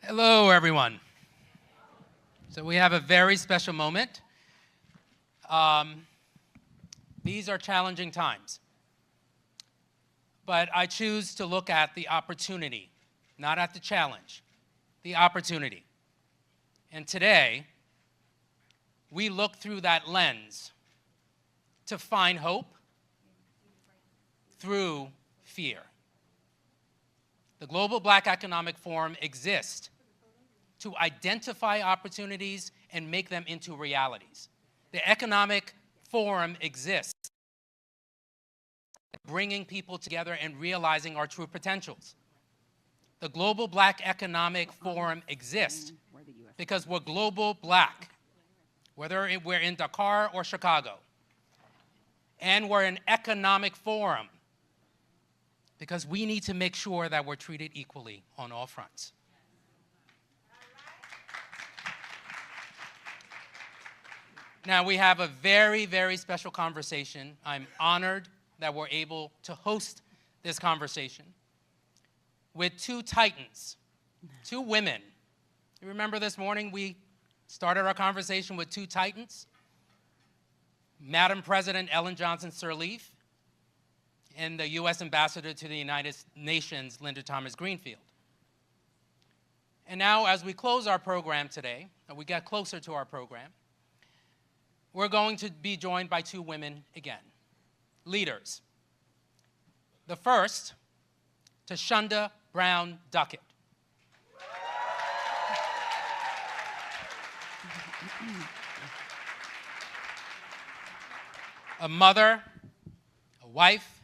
Hello, everyone. So we have a very special moment. These are challenging times. But I choose to look at the opportunity, not at the challenge, the opportunity. And today, we look through that lens to find hope through fear. The Global Black Economic Forum exists to identify opportunities and make them into realities. The Economic Forum exists bringing people together and realizing our true potentials. The Global Black Economic Forum exists because we're global black, whether we're in Dakar or Chicago. And we're an economic forum because we need to make sure that we're treated equally on all fronts. Now, we have a very, very special conversation. I'm honored that we're able to host this conversation with two titans, two women. You remember this morning we started our conversation with two titans? Madam President Ellen Johnson Sirleaf and the U.S. Ambassador to the United Nations, Linda Thomas-Greenfield. And now, as we close our program today, and we get closer to our program, we're going to be joined by two women again, leaders. The first, Thasunda Brown Duckett. A mother, a wife,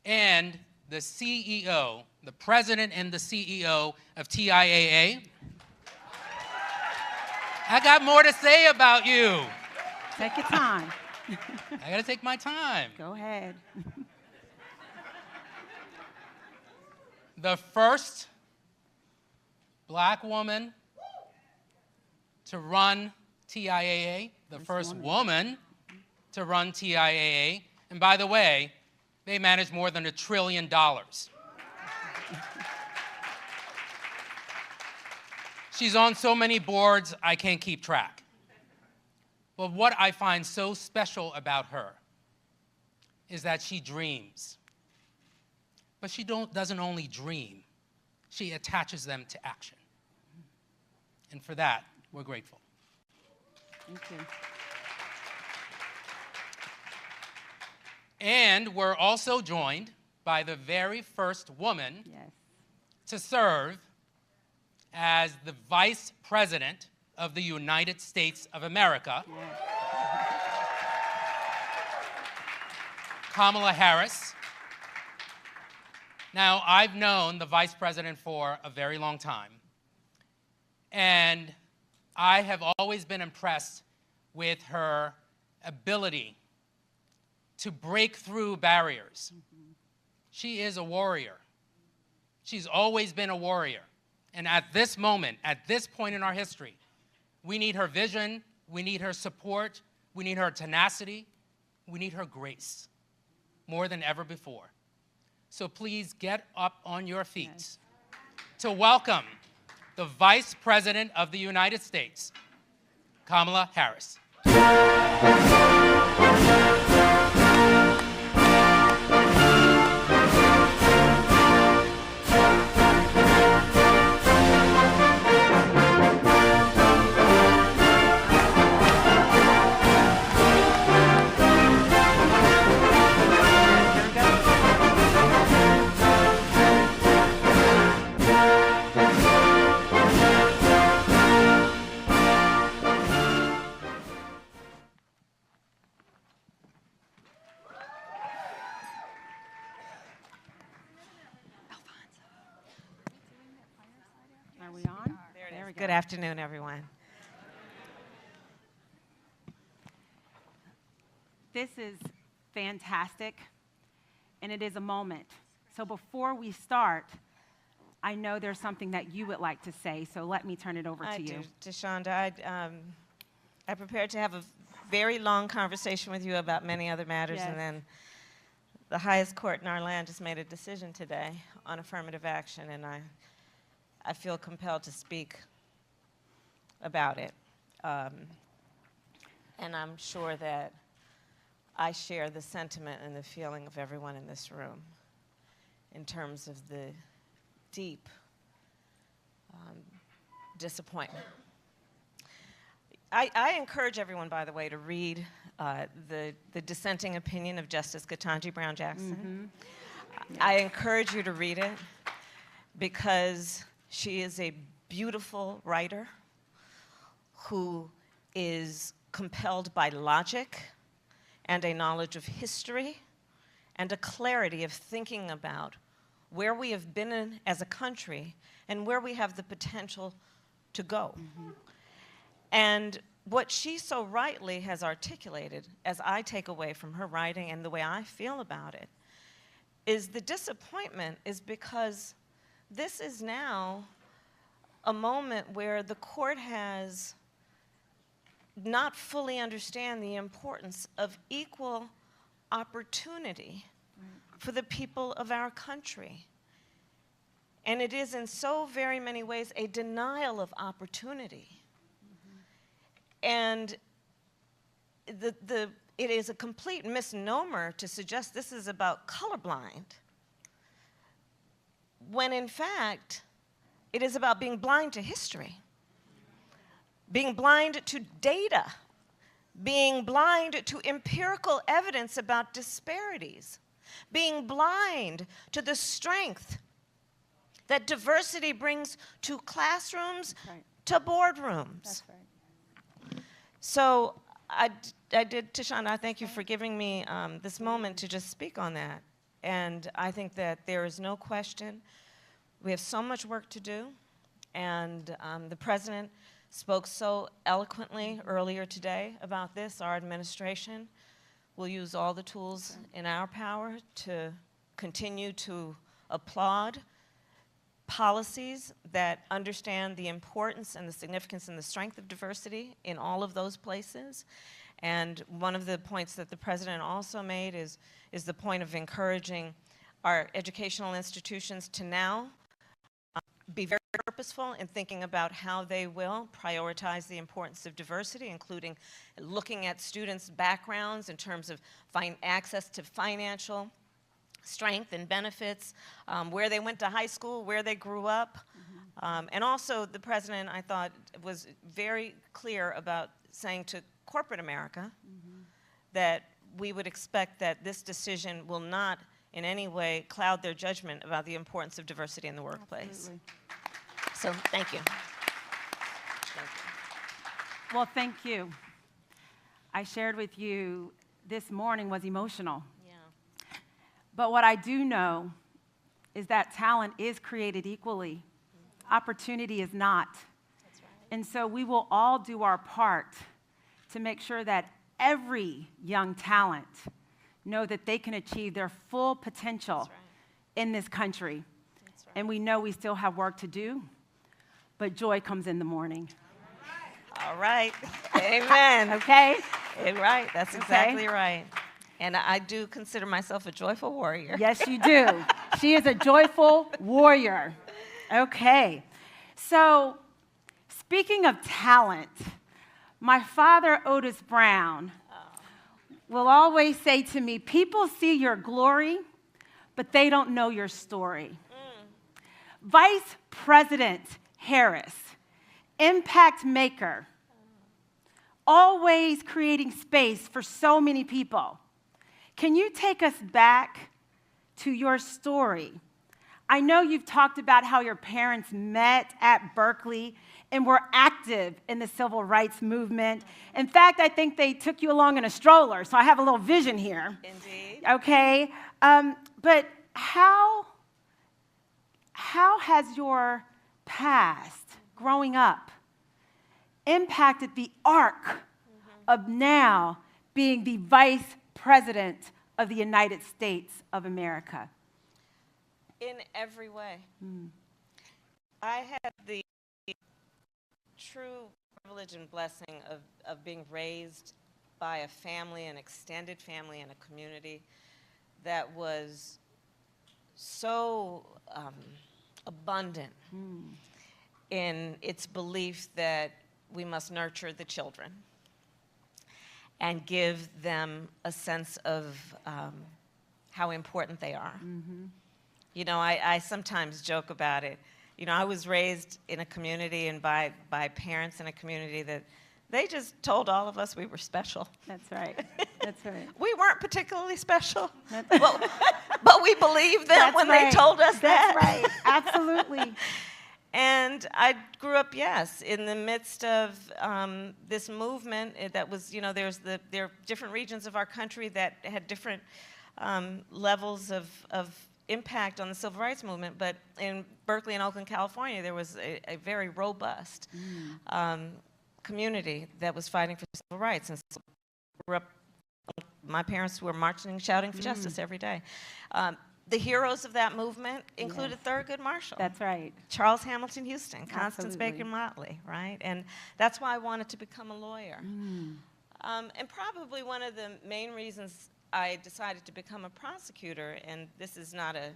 and the CEO, the president and the CEO of TIAA. I got more to say about you. Take your time. I gotta take my time. Go ahead. The first black woman to run TIAA, the first woman to run TIAA, and by the way, they manage more than $1 trillion. She's on so many boards, I can't keep track. But what I find so special about her is that she dreams. But she doesn't only dream, she attaches them to action. And for that, we're grateful. Thank you. And we're also joined by the very first woman to serve as the Vice President of the United States of America, Kamala Harris. Now, I've known the Vice President for a very long time, and I have always been impressed with her ability to break through barriers. She is a warrior. She's always been a warrior. And at this moment, at this point in our history, we need her vision, we need her support, we need her tenacity, we need her grace more than ever before. So please get up on your feet to welcome the Vice President of the United States, Kamala Harris. Are we on? There we go. Good afternoon, everyone. This is fantastic, and it is a moment. So before we start, I know there's something that you would like to say, so let me turn it over to you. Thasunda, I prepared to have a very long conversation with you about many other matters, Yes. and then the highest court in our land just made a decision today on affirmative action, and I feel compelled to speak about it. And I'm sure that I share the sentiment and the feeling of everyone in this room in terms of the deep disappointment. I encourage everyone, by the way, to read the dissenting opinion of Justice Ketanji Brown Jackson. I encourage you to read it because she is a beautiful writer who is compelled by logic and a knowledge of history and a clarity of thinking about where we have been in as a country and where we have the potential to go. And what she so rightly has articulated, as I take away from her writing and the way I feel about it, is the disappointment is because this is now a moment where the court has not fully understand the importance of equal opportunity for the people of our country. And it is in so very many ways a denial of opportunity. And it is a complete misnomer to suggest this is about colorblind, when in fact, it is about being blind to history, being blind to data, being blind to empirical evidence about disparities, being blind to the strength that diversity brings to classrooms, to boardrooms. That's right. So I did, Tashonda, I thank you for giving me this moment to just speak on that. And I think that there is no question we have so much work to do. And the president spoke so eloquently earlier today about this. Our administration will use all the tools in our power to continue to applaud policies that understand the importance and the significance and the strength of diversity in all of those places. And one of the points that the president also made is the point of encouraging our educational institutions to now be very purposeful in thinking about how they will prioritize the importance of diversity, including looking at students' backgrounds in terms of access to financial strength and benefits, where they went to high school, where they grew up. And also the president, I thought, was very clear about saying to corporate America that we would expect that this decision will not in any way cloud their judgment about the importance of diversity in the workplace. Absolutely. So thank you. Well, thank you. I shared with you this morning was emotional. Yeah. But what I do know is that talent is created equally. Opportunity is not. That's right. And so we will all do our part to make sure that every young talent know that they can achieve their full potential That's right. in this country. That's right. And we know we still have work to do, but joy comes in the morning. All right. Amen. Okay? Right. That's exactly right. And I do consider myself a joyful warrior. Yes, you do. She is a joyful warrior. Okay. So, speaking of talent, my father, Otis Brown, will always say to me, people see your glory, but they don't know your story. Vice President Harris, impact maker, always creating space for so many people. Can you take us back to your story? I know you've talked about how your parents met at Berkeley and were active in the civil rights movement. In fact, I think they took you along in a stroller, so I have a little vision here. Indeed. Okay, but how has your past, growing up, impacted the arc of now being the Vice President of the United States of America? In every way. I had the true privilege and blessing of being raised by a family, an extended family, and a community that was so abundant in its belief that we must nurture the children and give them a sense of how important they are. Mm-hmm. You know, I sometimes joke about it. You know, I was raised in a community and by parents in a community that they just told all of us we were special. That's right. That's right. We weren't particularly special, but we believed them That's when right. they told us that. That's right. Absolutely. And I grew up, yes, in the midst of this movement that was, you know, there are different regions of our country that had different levels of impact on the civil rights movement, but in Berkeley and Oakland, California, there was a very robust community that was fighting for civil rights. And so I grew up, my parents were marching and shouting for justice every day. The heroes of that movement included Thurgood Marshall. That's right. Charles Hamilton Houston, Constance Absolutely. Baker Motley, right? And that's why I wanted to become a lawyer. And probably one of the main reasons I decided to become a prosecutor, and this is not a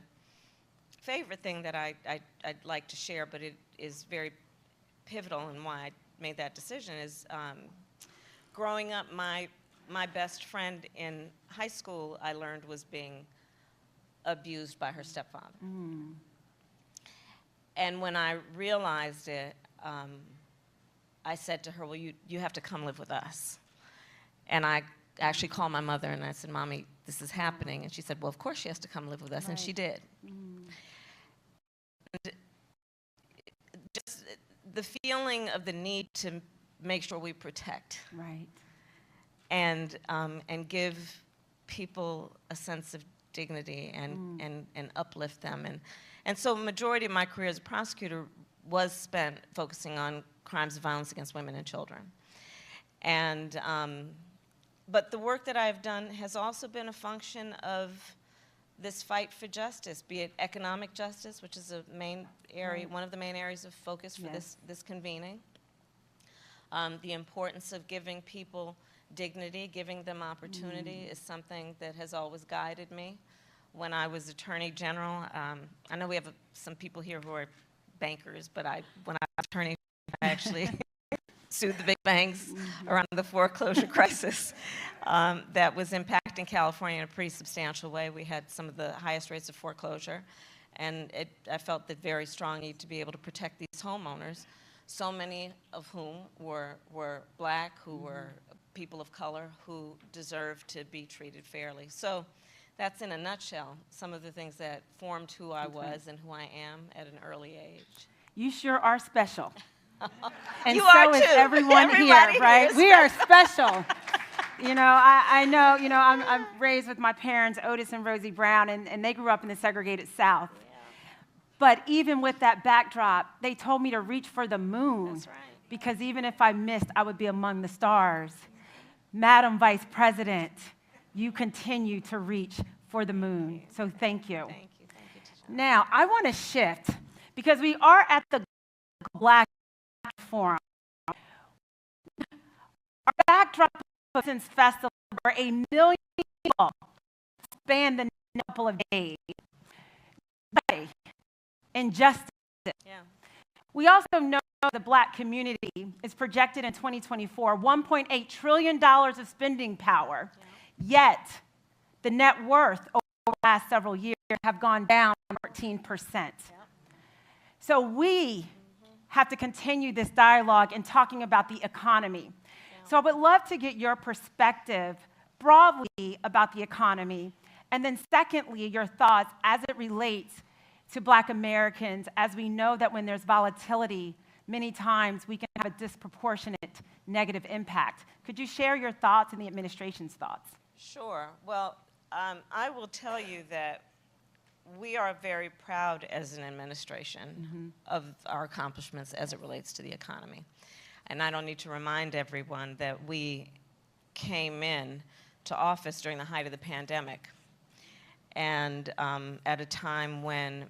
favorite thing that I'd like to share, but it is very pivotal in why I made that decision, is growing up, my best friend in high school, I learned, was being abused by her stepfather. And when I realized it, I said to her, well, you have to come live with us. And I actually called my mother and I said, Mommy, this is happening. And she said, well, of course she has to come live with us. And she did. And just the feeling of the need to make sure we protect. Right. And give people a sense of dignity and uplift them. And so a majority of my career as a prosecutor was spent focusing on crimes of violence against women and children. And, but the work that I've done has also been a function of this fight for justice, be it economic justice, which is a main area, one of the main areas of focus for this convening. The importance of giving people dignity, giving them opportunity is something that has always guided me. When I was Attorney General, I know we have some people here who are bankers, but when I was Attorney, I actually sued the big banks around the foreclosure crisis that was impacting California in a pretty substantial way. We had some of the highest rates of foreclosure, and I felt the very strong need to be able to protect these homeowners, so many of whom were black, who were people of color, who deserved to be treated fairly. So that's, in a nutshell, some of the things that formed who I was and who I am at an early age. You sure are special. And You so are is too. everyone here, Everybody right? here is We are special. You know, I know, you know, I'm raised with my parents, Otis and Rosie Brown, and they grew up in the segregated South. Yeah. But even with that backdrop, they told me to reach for the moon. That's right. Because even if I missed, I would be among the stars. Madam Vice President, you continue to reach for the moon. So thank you. Thank you, Tashana. Now, I want to shift because we are at the Black Forum. Our backdrop of this festival were 1 million people span the next couple of days. Injustice. Yeah. We also know the Black community is projected in 2024, $1.8 trillion of spending power. Yeah. Yet, the net worth over the last several years have gone down 14%. Yeah. So we have to continue this dialogue in talking about the economy. Yeah. So I would love to get your perspective broadly about the economy, and then secondly, your thoughts as it relates to Black Americans, as we know that when there's volatility, many times we can have a disproportionate negative impact. Could you share your thoughts and the administration's thoughts? Sure. Well, I will tell you that we are very proud as an administration of our accomplishments as it relates to the economy. And I don't need to remind everyone that we came in to office during the height of the pandemic. And at a time when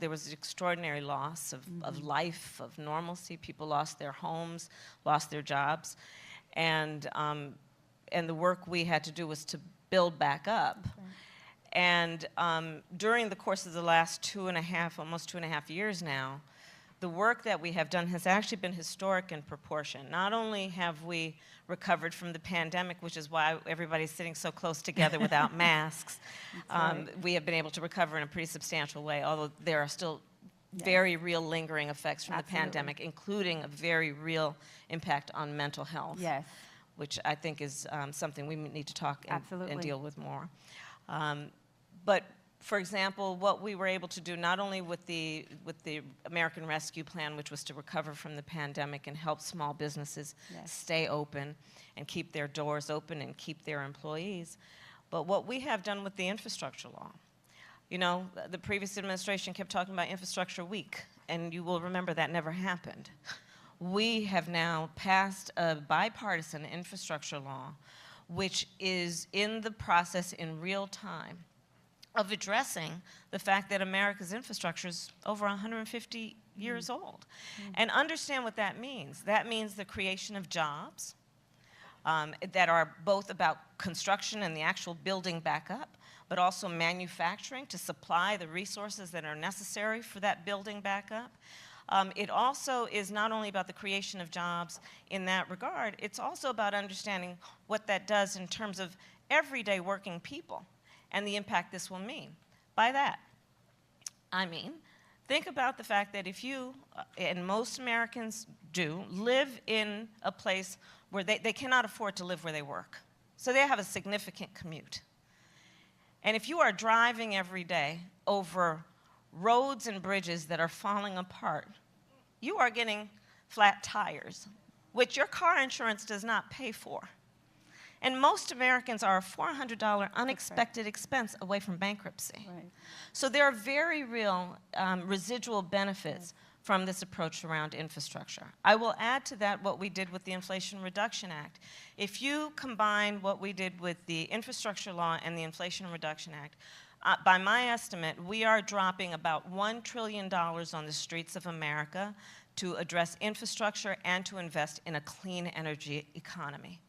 there was extraordinary loss of life, of normalcy. People lost their homes, lost their jobs. And the work we had to do was to build back up. Okay. And during the course of the last almost two and a half years now, the work that we have done has actually been historic in proportion. Not only have we recovered from the pandemic, which is why everybody's sitting so close together without masks, we have been able to recover in a pretty substantial way, although there are still very real lingering effects from the pandemic, including a very real impact on mental health, which I think is something we need to talk and deal with more. But for example, what we were able to do not only with the American Rescue Plan, which was to recover from the pandemic and help small businesses stay open and keep their doors open and keep their employees, but what we have done with the infrastructure law. You know, the previous administration kept talking about infrastructure week, and you will remember that never happened. We have now passed a bipartisan infrastructure law, which is in the process in real time of addressing the fact that America's infrastructure is over 150 years old. And understand what that means. That means the creation of jobs that are both about construction and the actual building back up, but also manufacturing to supply the resources that are necessary for that building back up. It also is not only about the creation of jobs in that regard, it's also about understanding what that does in terms of everyday working people and the impact this will mean. By that, I mean, think about the fact that if you, and most Americans do, live in a place where they cannot afford to live where they work. So they have a significant commute. And if you are driving every day over roads and bridges that are falling apart, you are getting flat tires, which your car insurance does not pay for. And most Americans are a $400 unexpected expense away from bankruptcy. So there are very real residual benefits from this approach around infrastructure. I will add to that what we did with the Inflation Reduction Act. If you combine what we did with the infrastructure law and the Inflation Reduction Act, by my estimate, we are dropping about $1 trillion on the streets of America to address infrastructure and to invest in a clean energy economy.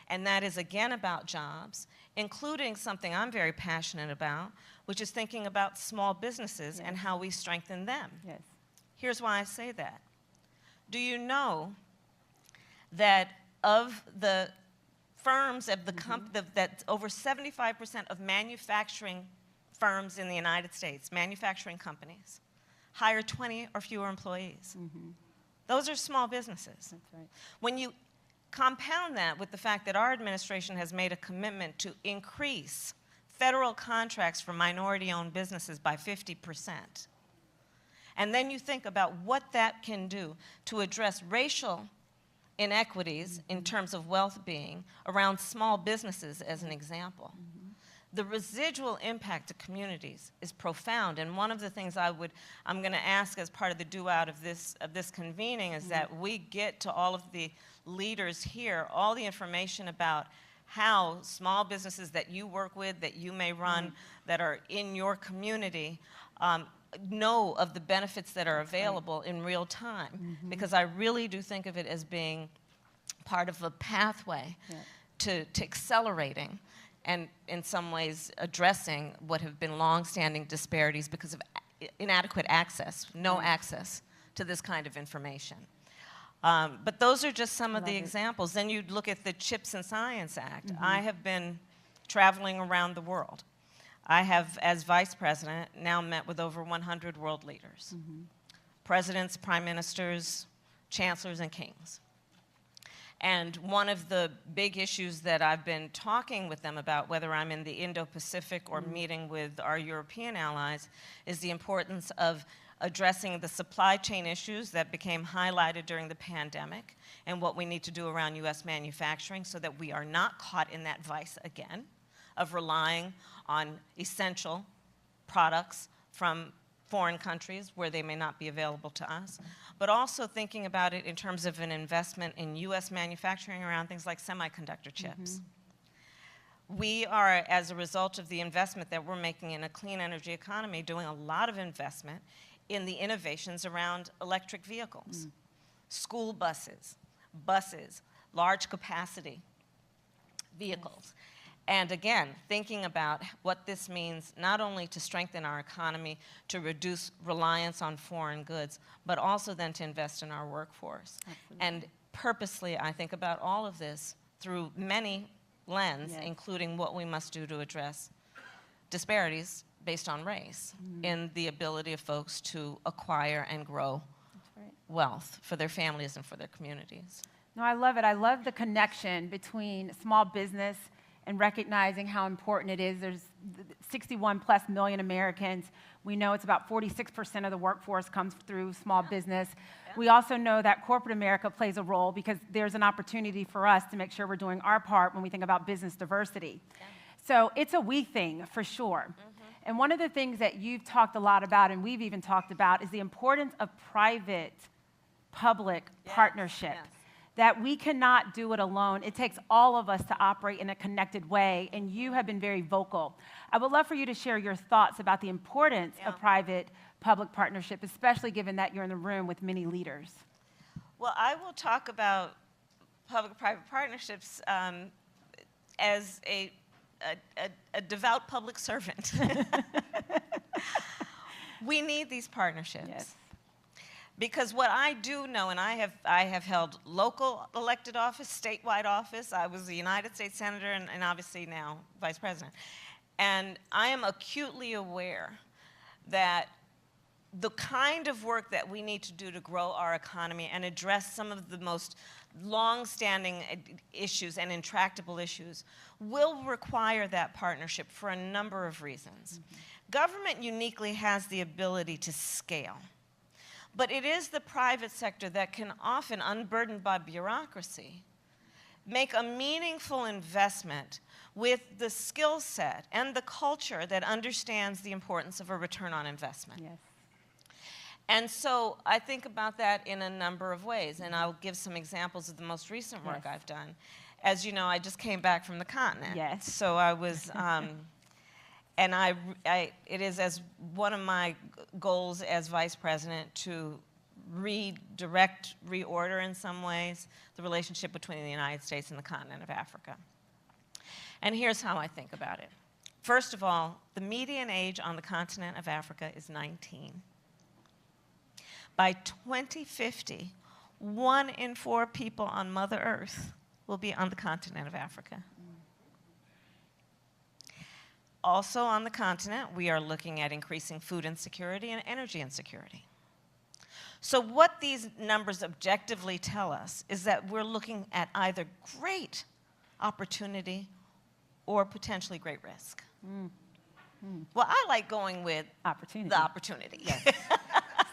And that is, again, about jobs, including something I'm very passionate about, which is thinking about small businesses and how we strengthen them. Here's why I say that. Do you know that of the firms, of the that over 75% of manufacturing firms in the United States, manufacturing companies, hire 20 or fewer employees? Those are small businesses. When you compound that with the fact that our administration has made a commitment to increase federal contracts for minority-owned businesses by 50%. And then you think about what that can do to address racial inequities in terms of wealth being around small businesses, as an example. The residual impact to communities is profound, and one of the things I'm going to ask as part of the due-out of this convening is that we get to all of the leaders here all the information about how small businesses that you work with, that you may run, that are in your community, know of the benefits that are available in real time. Because I really do think of it as being part of a pathway to accelerating and in some ways addressing what have been long-standing disparities because of inadequate access, no access to this kind of information. But those are just some of the examples. Then you look at the CHIPS and Science Act. I have been traveling around the world. I have, as vice president, now met with over 100 world leaders, presidents, prime ministers, chancellors, and kings. And one of the big issues that I've been talking with them about, whether I'm in the Indo-Pacific or meeting with our European allies, is the importance of addressing the supply chain issues that became highlighted during the pandemic and what we need to do around U.S. manufacturing so that we are not caught in that vice again of relying on essential products from foreign countries where they may not be available to us, but also thinking about it in terms of an investment in U.S. manufacturing around things like semiconductor chips. We are, as a result of the investment that we're making in a clean energy economy, doing a lot of investment in the innovations around electric vehicles, school buses, large capacity vehicles. And again, thinking about what this means not only to strengthen our economy, to reduce reliance on foreign goods, but also then to invest in our workforce. Absolutely. And purposely, I think about all of this through many lenses, Yes. including what we must do to address disparities based on race in the ability of folks to acquire and grow That's right. wealth for their families and for their communities. No, I love it. I love the connection between small business and recognizing how important it is. There's 61 plus million Americans. We know it's about 46% of the workforce comes through small business. Yeah. We also know that corporate America plays a role because there's an opportunity for us to make sure we're doing our part when we think about business diversity. Yeah. So it's a we thing for sure. Mm-hmm. And one of the things that you've talked a lot about and we've even talked about is the importance of private-public partnership. Yes. That we cannot do it alone. It takes all of us to operate in a connected way, and you have been very vocal. I would love for you to share your thoughts about the importance of private-public partnership, especially given that you're in the room with many leaders. Well, I will talk about public-private partnerships as a devout public servant. We need these partnerships. Yes. Because what I do know, and I have held local elected office, statewide office. I was a United States Senator and obviously now Vice President. And I am acutely aware that the kind of work that we need to do to grow our economy and address some of the most long-standing issues and intractable issues will require that partnership for a number of reasons. Mm-hmm. Government uniquely has the ability to scale. But it is the private sector that can often, unburdened by bureaucracy, make a meaningful investment with the skill set and the culture that understands the importance of a return on investment. Yes. And so I think about that in a number of ways, and I'll give some examples of the most recent work I've done. As you know, I just came back from the continent. Yes. So I was... And it is as one of my goals as Vice President to redirect, reorder in some ways, the relationship between the United States and the continent of Africa. And here's how I think about it. First of all, the median age on the continent of Africa is 19. By 2050, 1 in 4 people on Mother Earth will be on the continent of Africa. Also on the continent, we are looking at increasing food insecurity and energy insecurity. So what these numbers objectively tell us is that we're looking at either great opportunity or potentially great risk. Well, I like going with the opportunity. Yes.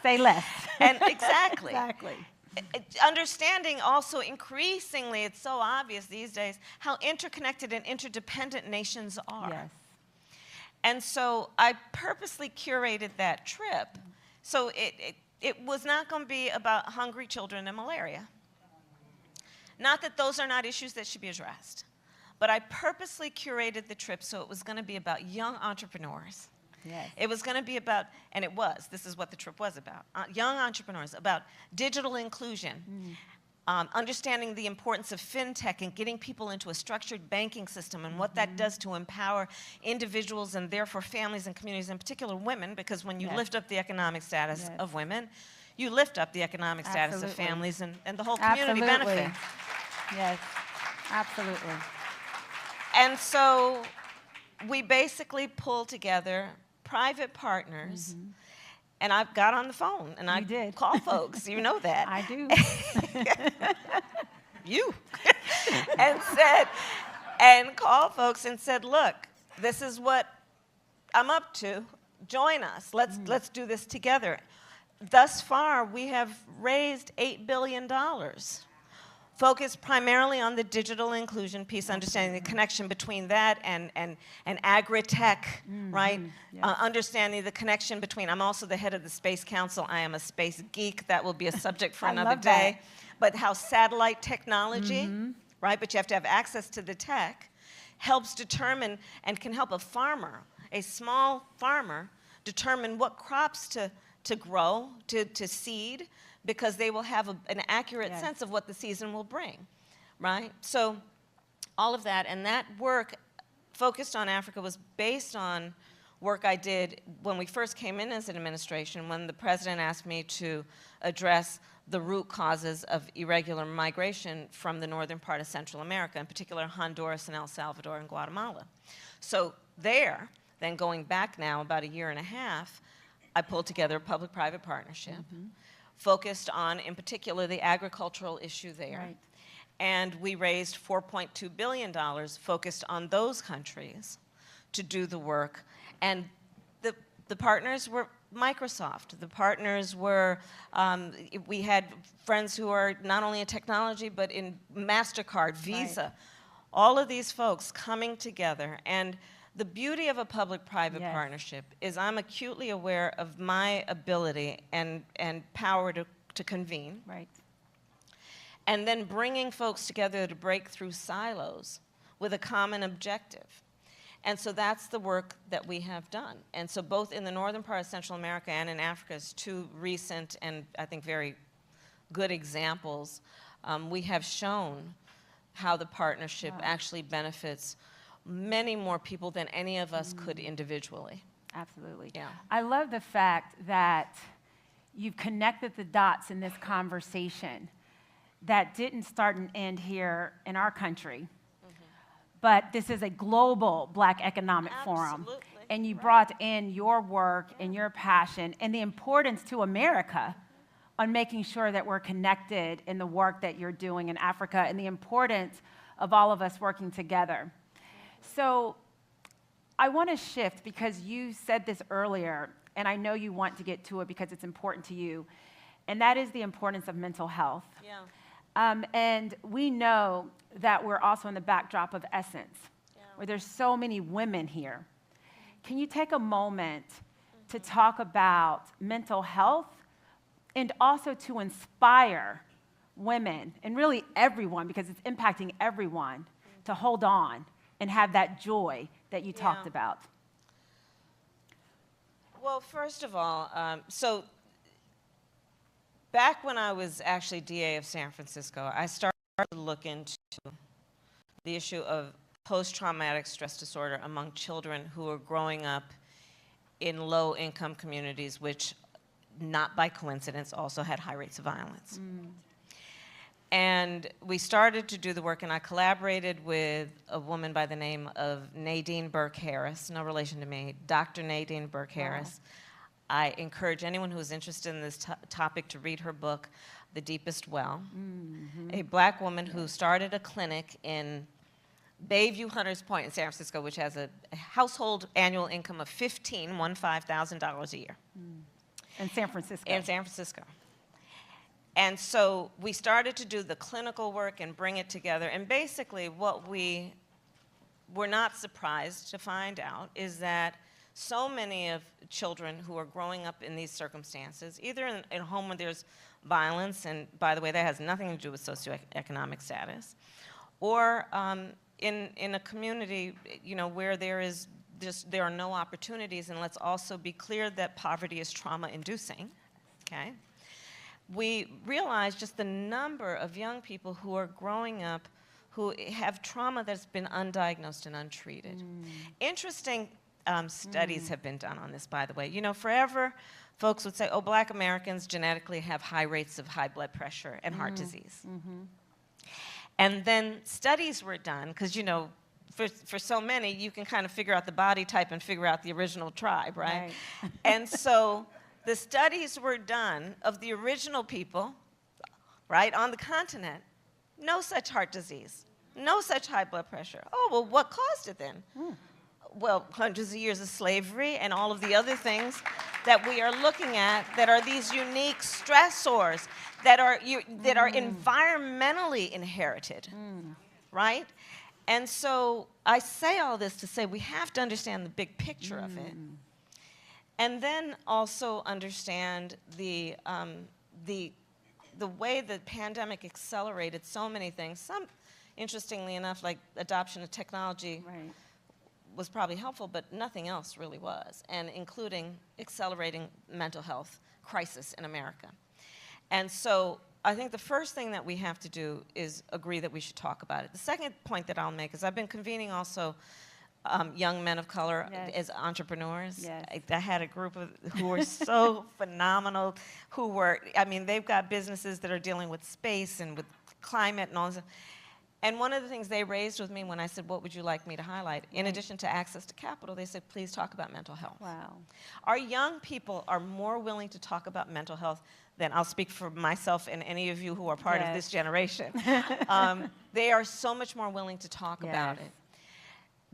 Say less. And exactly. Exactly. Understanding also increasingly, it's so obvious these days, how interconnected and interdependent nations are. Yes. And so I purposely curated that trip. So it was not going to be about hungry children and malaria. Not that those are not issues that should be addressed. But I purposely curated the trip so it was going to be about young entrepreneurs. Yes. It was going to be about, and it was, this is what the trip was about, young entrepreneurs, about digital inclusion. Understanding the importance of fintech and getting people into a structured banking system and what that does to empower individuals and therefore families and communities, in particular women, because when you lift up the economic status of women, you lift up the economic status of families and the whole community benefits. Yes, absolutely. And so we basically pulled together private partners. And I got on the phone and I did call folks. You know that. I do. You. and call folks and said, look, this is what I'm up to. Join us. Let's do this together. Thus far, we have raised $8 billion, focused primarily on the digital inclusion piece, understanding the connection between that and agri-tech, right? Yes. Understanding the connection between, I'm also the head of the Space Council. I am a space geek. That will be a subject for another day. But how satellite technology, right, but you have to have access to the tech, helps determine and can help a farmer, a small farmer, determine what crops to grow, to seed, because they will have an accurate sense of what the season will bring, right? So all of that, and that work focused on Africa was based on work I did when we first came in as an administration, when the president asked me to address the root causes of irregular migration from the northern part of Central America, in particular Honduras and El Salvador and Guatemala. So there, then going back now about a year and a half, I pulled together a public-private partnership focused on, in particular, the agricultural issue there. Right. And we raised $4.2 billion focused on those countries to do the work. And the partners were Microsoft. The partners were, we had friends who are not only in technology, but in MasterCard, Visa. Right. All of these folks coming together. And the beauty of a public-private Yes. partnership is I'm acutely aware of my ability and power to convene. Right. And then bringing folks together to break through silos with a common objective. And so that's the work that we have done. And so both in the northern part of Central America and in Africa, as two recent and I think very good examples, we have shown how the partnership actually benefits many more people than any of us could individually. Absolutely. Yeah. I love the fact that you've connected the dots in this conversation that didn't start and end here in our country, but this is a global Black Economic Forum. Absolutely. And you brought in your work and your passion and the importance to America on making sure that we're connected in the work that you're doing in Africa and the importance of all of us working together. So I want to shift because you said this earlier, and I know you want to get to it because it's important to you, and that is the importance of mental health. Yeah. And we know that we're also in the backdrop of Essence, where there's so many women here. Can you take a moment to talk about mental health and also to inspire women, and really everyone, because it's impacting everyone, to hold on and have that joy that you talked about? Well, first of all, so back when I was actually DA of San Francisco, I started to look into the issue of post-traumatic stress disorder among children who are growing up in low-income communities, which, not by coincidence, also had high rates of violence. And we started to do the work, and I collaborated with a woman by the name of Nadine Burke Harris, no relation to me, Dr. Nadine Burke Harris. I encourage anyone who is interested in this topic to read her book, The Deepest Well. A Black woman who started a clinic in Bayview Hunters Point in San Francisco, which has a household annual income of $15,000 a year. In San Francisco. In San Francisco. And so we started to do the clinical work and bring it together. And basically what we were not surprised to find out is that so many of children who are growing up in these circumstances, either in a home where there's violence, and by the way, that has nothing to do with socioeconomic status, or in a community, you know, where there are no opportunities. And let's also be clear that poverty is trauma-inducing. Okay. We realize just the number of young people who are growing up who have trauma that's been undiagnosed and untreated. Interesting studies have been done on this, by the way. You know, forever folks would say, oh, Black Americans genetically have high rates of high blood pressure and heart disease. And then studies were done, because, you know, for so many, you can kind of figure out the body type and figure out the original tribe, right? And so the studies were done of the original people, right, on the continent. No such heart disease, no such high blood pressure. Oh, well, what caused it then? Well, hundreds of years of slavery and all of the other things that we are looking at that are these unique stressors that are environmentally inherited, right? And so I say all this to say we have to understand the big picture of it. And then also understand the way the pandemic accelerated so many things. Some, interestingly enough, like adoption of technology was probably helpful, but nothing else really was, and including accelerating mental health crisis in America. And so I think the first thing that we have to do is agree that we should talk about it. The second point that I'll make is I've been convening also young men of color Yes. as entrepreneurs. Yes. I had a group who were so phenomenal, who were, I mean, they've got businesses that are dealing with space and with climate and all this. And one of the things they raised with me when I said, what would you like me to highlight? In Right. addition to access to capital, they said, please talk about mental health. Wow. Our young people are more willing to talk about mental health than, I'll speak for myself and any of you who are part of Yes. this generation. They are so much more willing to talk about Yes. it.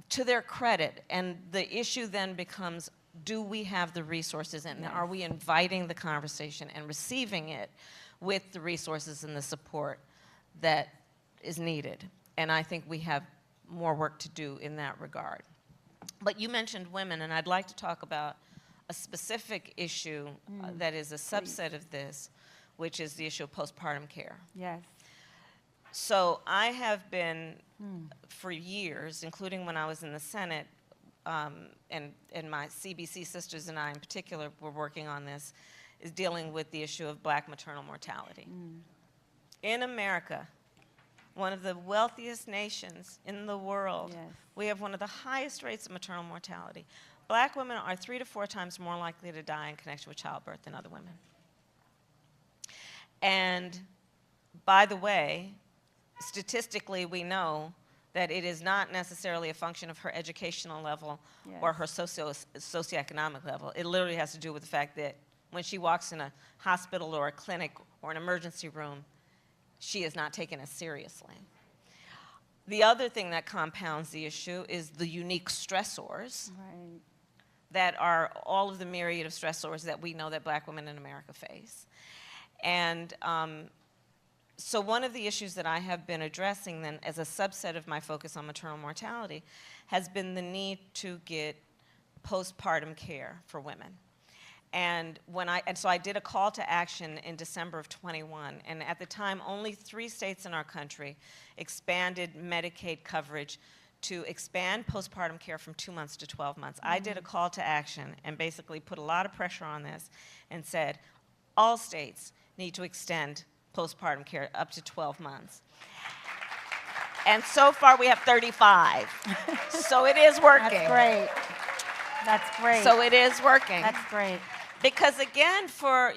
To their credit, and the issue then becomes, do we have the resources, and Yes. are we inviting the conversation and receiving it with the resources and the support that is needed? And I think we have more work to do in that regard. But you mentioned women, and I'd like to talk about a specific issue that is a subset of this, which is the issue of postpartum care. Yes. So I have been, for years, including when I was in the Senate, and my CBC sisters and I in particular were working on this, is dealing with the issue of black maternal mortality. In America, one of the wealthiest nations in the world, Yes. we have one of the highest rates of maternal mortality. Black women are 3 to 4 times more likely to die in connection with childbirth than other women. And by the way, statistically, we know that it is not necessarily a function of her educational level or Yes. her socioeconomic level. It literally has to do with the fact that when she walks in a hospital or a clinic or an emergency room, she is not taken as seriously. The other thing that compounds the issue is the unique stressors Right. that are all of the myriad of stressors that we know that black women in America face. And so one of the issues that I have been addressing then as a subset of my focus on maternal mortality has been the need to get postpartum care for women. And so I did a call to action in December of 21, and at the time only 3 states in our country expanded Medicaid coverage to expand postpartum care from 2 months to 12 months. I did a call to action and basically put a lot of pressure on this and said, all states need to extend postpartum care up to 12 months. And so far we have 35. So it is working. That's great. That's great. So it is working. That's great. Because again, for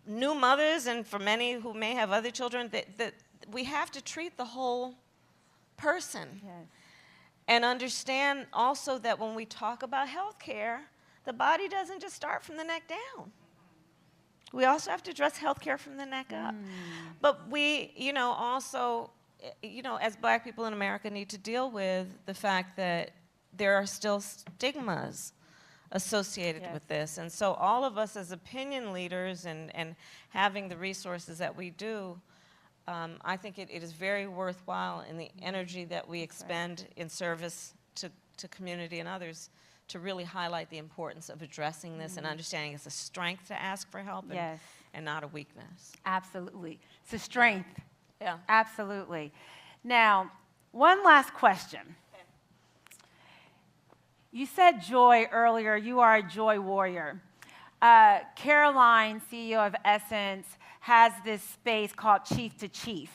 new mothers and for many who may have other children, that we have to treat the whole person. Yes. And understand also that when we talk about health care, the body doesn't just start from the neck down. We also have to address health care from the neck up. But we, also, as black people in America need to deal with the fact that there are still stigmas associated Yes. with this. And so all of us as opinion leaders and having the resources that we do, I think it is very worthwhile in the energy that we expend in service to community and others to really highlight the importance of addressing this and understanding it's a strength to ask for help Yes. and not a weakness. Absolutely. It's a strength. Yeah. Absolutely. Now, one last question. You said joy earlier. You are a joy warrior. Caroline, CEO of Essence, has this space called Chief to Chief.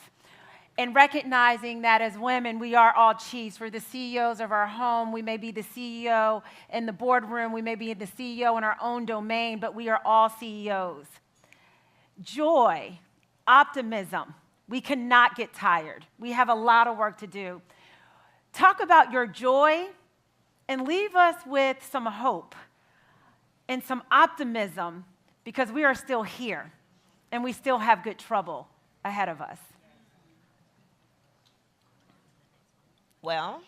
And recognizing that as women, we are all chiefs. We're the CEOs of our home. We may be the CEO in the boardroom. We may be the CEO in our own domain, but we are all CEOs. Joy, optimism. We cannot get tired. We have a lot of work to do. Talk about your joy and leave us with some hope and some optimism because we are still here and we still have good trouble ahead of us. Well,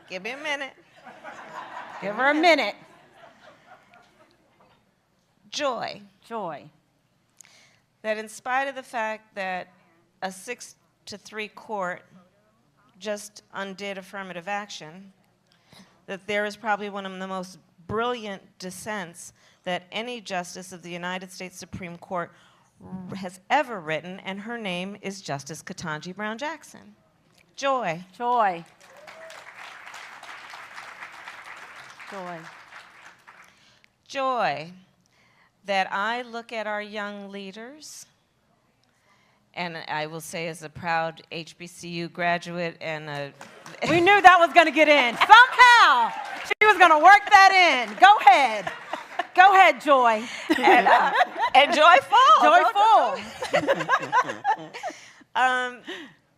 give me a minute. Give her a minute. Joy. Joy. That in spite of the fact that a 6-3 court just undid affirmative action, that there is probably one of the most brilliant dissents that any justice of the United States Supreme Court has ever written, and her name is Justice Ketanji Brown Jackson. Joy. Joy. Joy. Joy that I look at our young leaders And I will say, as a proud HBCU graduate and a We knew that was going to get in. Somehow, she was going to work that in. Go ahead. Go ahead, Joy. and joyful. Joyful.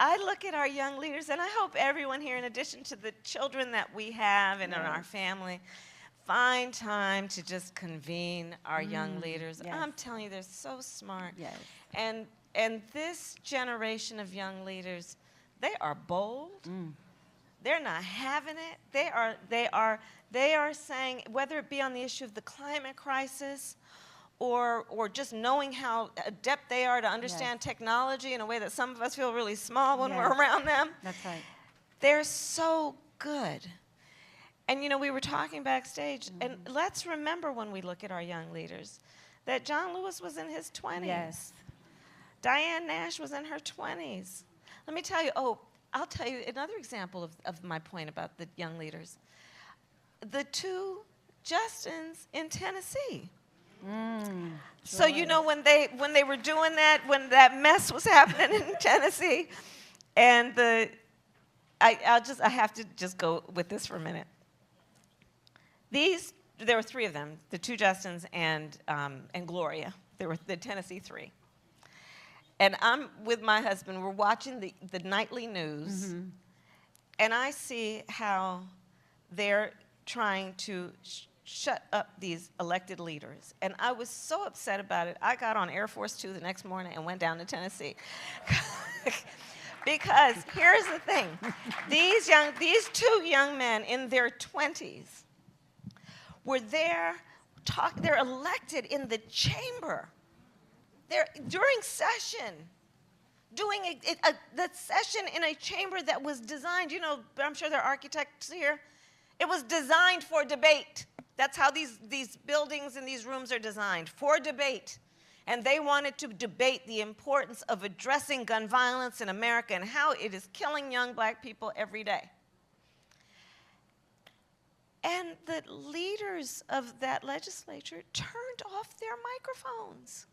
I look at our young leaders, and I hope everyone here, in addition to the children that we have and in our family, find time to just convene our young leaders. Yes. I'm telling you, they're so smart. Yes. And this generation of young leaders, they are bold. They're not having it. They are saying, whether it be on the issue of the climate crisis or just knowing how adept they are to understand technology in a way that some of us feel really small when we're around them. That's right. They're so good. And, you know, we were talking backstage, and let's remember when we look at our young leaders that John Lewis was in his 20s. Yes. Diane Nash was in her 20s. Let me tell you, I'll tell you another example of my point about the young leaders. The two Justins in Tennessee. So, you know, when they were doing that, when that mess was happening in Tennessee, and I have to just go with this for a minute. There were three of them, the two Justins and Gloria. There were the Tennessee three. And I'm with my husband. We're watching the nightly news, and I see how they're trying to shut up these elected leaders. And I was so upset about it, I got on Air Force 2 the next morning and went down to Tennessee. Because here's the thing. These two young men in their 20s were there, they're elected in the chamber. They're during session, doing the session in a chamber that was designed, you know, I'm sure there are architects here. It was designed for debate. That's how these buildings and these rooms are designed, for debate. And they wanted to debate the importance of addressing gun violence in America and how it is killing young black people every day. And the leaders of that legislature turned off their microphones.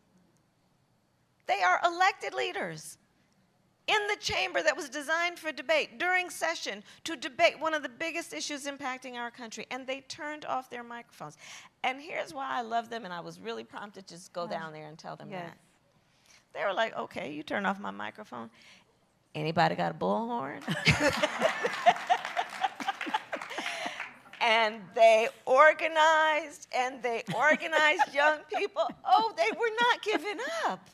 They are elected leaders in the chamber that was designed for debate, during session, to debate one of the biggest issues impacting our country, and they turned off their microphones. And here's why I love them, and I was really prompted to just go down there and tell them that. They were like, okay, you turn off my microphone. Anybody got a bullhorn? And they organized young people. Oh, they were not giving up.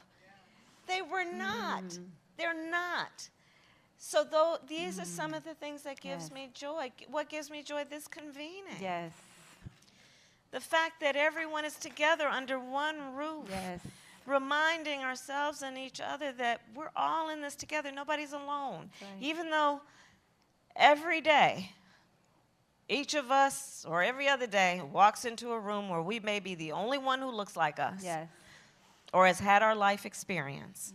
They were not. They're not. So these are some of the things that gives me joy. What gives me joy? This convening. Yes. The fact that everyone is together under one roof. Yes. Reminding ourselves and each other that we're all in this together. Nobody's alone. Right. Even though every day, each of us, or every other day, walks into a room where we may be the only one who looks like us. Yes. Or has had our life experience.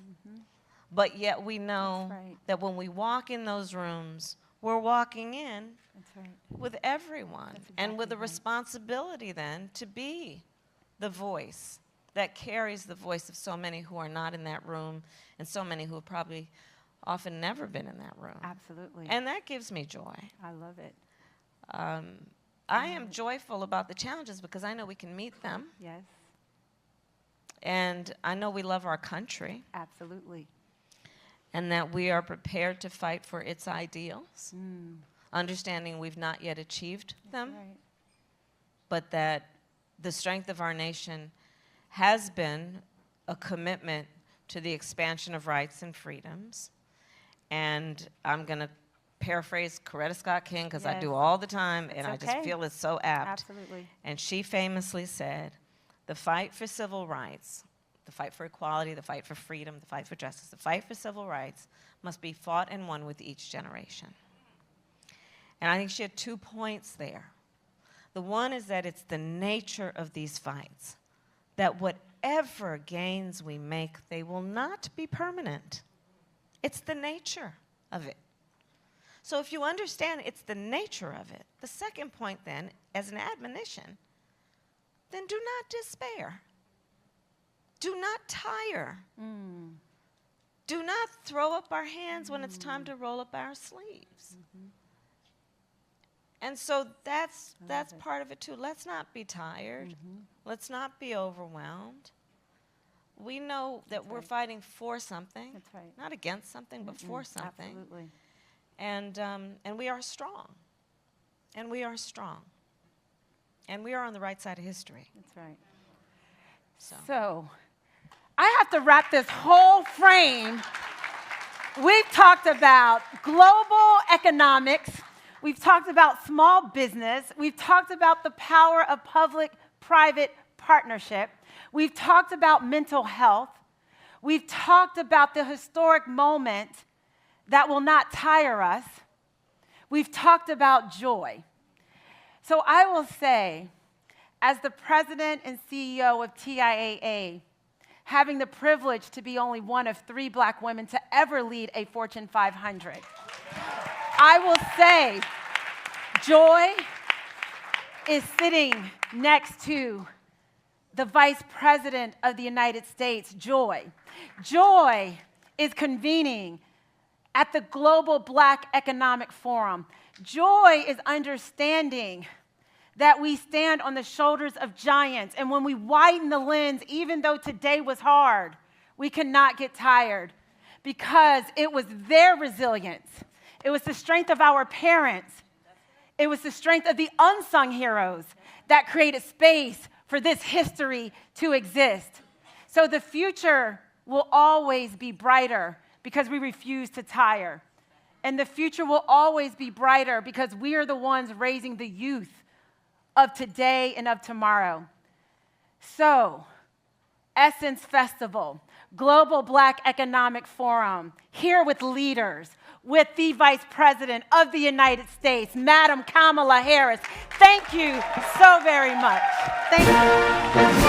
But yet we know that when we walk in those rooms, we're walking in with everyone. And with the responsibility then to be the voice that carries the voice of so many who are not in that room, and so many who have probably often never been in that room. Absolutely. And that gives me joy. I love it. I am joyful about the challenges because I know we can meet them. Yes. And I know we love our country. Absolutely. And that we are prepared to fight for its ideals, understanding we've not yet achieved them, but that the strength of our nation has been a commitment to the expansion of rights and freedoms. And I'm going to paraphrase Coretta Scott King because I do all the time, and I just feel it's so apt. Absolutely. And she famously said, the fight for civil rights, the fight for equality, the fight for freedom, the fight for justice, the fight for civil rights must be fought and won with each generation. And I think she had 2 points there. The one is that it's the nature of these fights, that whatever gains we make, they will not be permanent. It's the nature of it. So if you understand it's the nature of it, the second point then, as an admonition, then do not despair. Do not tire. do not throw up our hands when it's time to roll up our sleeves. And so that's part of it too. Let's not be tired. Let's not be overwhelmed. We know that we're fighting for something. That's right. Not against something, but for something. Absolutely. And we are strong. And we are strong. And we are on the right side of history. That's right. So I have to wrap this whole frame. We've talked about global economics. We've talked about small business. We've talked about the power of public-private partnership. We've talked about mental health. We've talked about the historic moment that will not tire us. We've talked about joy. So I will say, as the president and CEO of TIAA, having the privilege to be only one of 3 Black women to ever lead a Fortune 500, I will say joy is sitting next to the Vice President of the United States, Joy. Joy is convening at the Global Black Economic Forum. Joy is understanding that we stand on the shoulders of giants, and when we widen the lens, even though today was hard, we cannot get tired because it was their resilience. It was the strength of our parents. It was the strength of the unsung heroes that created space for this history to exist. So the future will always be brighter because we refuse to tire. And the future will always be brighter because we are the ones raising the youth of today and of tomorrow. So, Essence Festival, Global Black Economic Forum, here with leaders, with the Vice President of the United States, Madam Kamala Harris. Thank you so very much. Thank you.